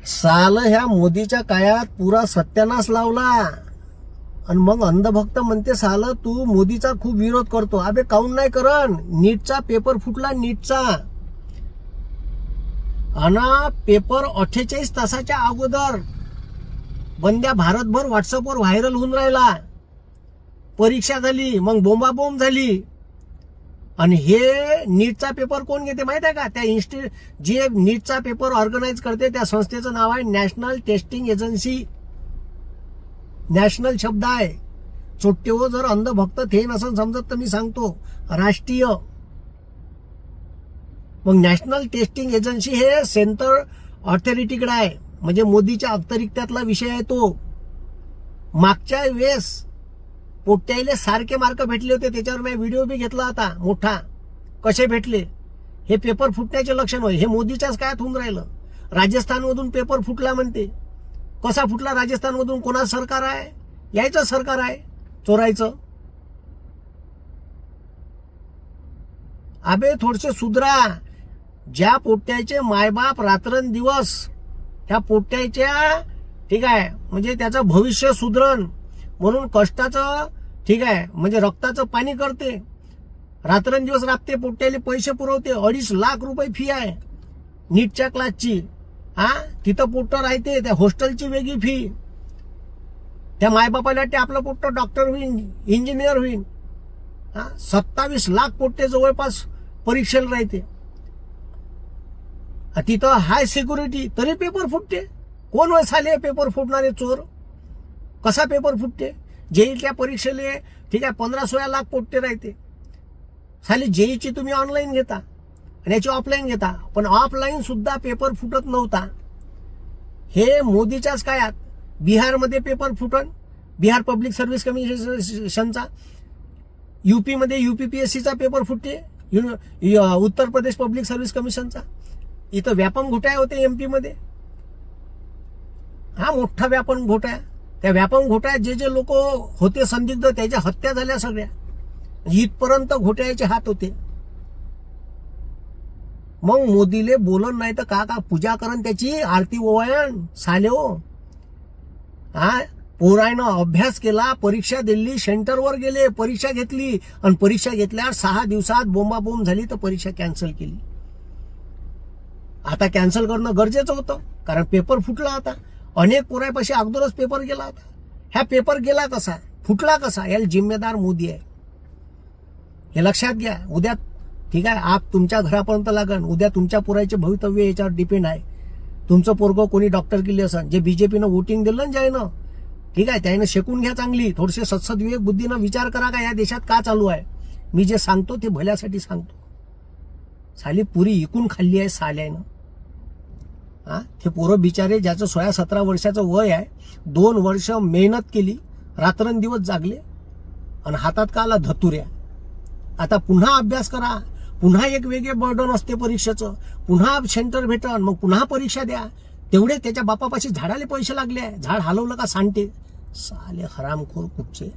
साल ह्या मोदीच्या काळात पुरा सत्यानाश लावला आणि मग अंधभक्त म्हणते साल तू मोदीचा खूप विरोध करतो. अबे काऊन नाही करण? नीटचा पेपर फुटला, नीटचा. आणि पेपर 48 तासाच्या अगोदर बंद्या भारतभर व्हॉट्सअपवर व्हायरल होऊन राहिला. परीक्षा झाली, मग बोंबाबोंब झाली. आणि हे नीटचा पेपर कोण घेते माहित आहे का? त्या जे नीटचा पेपर ऑर्गनाईज करते त्या संस्थेचं नाव आहे नॅशनल टेस्टिंग एजन्सी. नॅशनल शब्द आहे. चोट्टेव जर अंधभक्त ते नसन समजत तर मी सांगतो राष्ट्रीय. मग नॅशनल टेस्टिंग एजन्सी हे सेंट्रल ऑथॉरिटीकडे आहे, म्हणजे मोदीच्या अखत्यारीतला विषय आहे तो. मागच्या वेळेस पोट्ट्याले सारखे मार्क भेटले होते, त्याच्यावर मी व्हिडिओ बी घेतला होता मोठा. कसे भेटले? हे पेपर फुटण्याचे लक्षण होय. हे मोदीच्याच काळात होऊन राहिलं. राजस्थानमधून पेपर फुटला म्हणते. कसा फुटला राजस्थानमधून? कोणाचं सरकार आहे? यायचं सरकार आहे चोरायचं. अबे थोडसे सुधरा. ज्या पोट्ट्याचे मायबाप रात्रंदिवस त्या पोट्ट्याच्या ठीक आहे म्हणजे त्याचं भविष्य सुधरण म्हणून कष्टाचं ठीक आहे म्हणजे रक्ताचं पाणी करते, रात्रंदिवस राबते, पोट्ट्याले पैसे पुरवते. 2.5 लाख रुपये फी आहे नीटच्या क्लासची. तिथं पोट्ट राहते, त्या हॉस्टेलची वेगळी फी. त्या मायबापाला वाटते आपलं पोट्ट डॉक्टर होईल, इंजिनियर होईल. 27 लाख पोट्टे जवळपास परीक्षेला राहते. तिथं हाय सिक्युरिटी, तरी पेपर फुटते. कोण होय साले पेपर फुटणारे चोर? कसा पेपर फुटते? जेईच्या परीक्षेले ठीक आहे 15-16 लाख पोट्टे राहते. साली जेईची तुम्ही ऑनलाईन घेता आणि याची ऑफलाईन घेता, पण ऑफलाईन सुद्धा पेपर फुटत नव्हता. हे मोदीच्याच काळात बिहारमध्ये पेपर फुटन, बिहार पब्लिक सर्व्हिस कमिशनचा. यूपीमध्ये यूपीपीएससीचा पेपर फुटते, उत्तर प्रदेश पब्लिक सर्व्हिस कमिशनचा. इथं व्यापम घोटाळे होते एमपी मध्ये. हा मोठा व्यापम घोटाळा. त्या व्यापम घोटाळ्यात जे जे लोक होते संदिग्ध त्याच्या हत्या झाल्या सगळ्या. इथपर्यंत घोटाळ्याचे हात होते. मग मोदीले बोलन नाही तर का पूजा करण, त्याची आरती ओवाळण साले हो. पोरायनं अभ्यास केला, परीक्षा दिली, सेंटरवर गेले, परीक्षा घेतली आणि परीक्षा घेतल्यावर 6 दिवसात बोंबाबोंब झाली तर परीक्षा कॅन्सल केली. आता कॅन्सल करणं गरजेचं होतं कारण पेपर फुटला होता. अनेक पोरापाशी अगोदरच पेपर गेला होता. ह्या पेपर गेला कसा, फुटला कसा, याला जिम्मेदार मोदी आहे. हे लक्षात घ्या. उद्या ठीक आहे आप तुमच्या घरापर्यंत लागण, उद्या तुमच्या पोराचे भवितव्य याच्यावर डिपेंड आहे. तुमचं पोरगं कोणी डॉक्टर केली असन, जे बीजेपीनं वोटिंग दिलं ना ज्यानं ठीक आहे त्यानं शेकून घ्या चांगली. थोडेसे सत्सद विवेक बुद्धीनं विचार करा का या देशात का चालू आहे. मी जे सांगतो ते भल्यासाठी सांगतो. साली पुरी इकून खाल्ली आहे साल्यानं. ते पोरं बिचारे ज्याचं 16-17 वर्षाचं वय आहे, 2 वर्ष मेहनत केली, रात्रंदिवस जागले आणि हातात का आला धतुऱ्या. आता पुन्हा अभ्यास करा, पुन्हा एक वेगळे बर्डन असते परीक्षेचं, पुन्हा सेंटर भेटन, मग पुन्हा परीक्षा द्या. तेवढे त्याच्या बापापाशी झाडाले पैसे लागले. झाड हलवलं का सांडते साले हरामखोर कुठचे.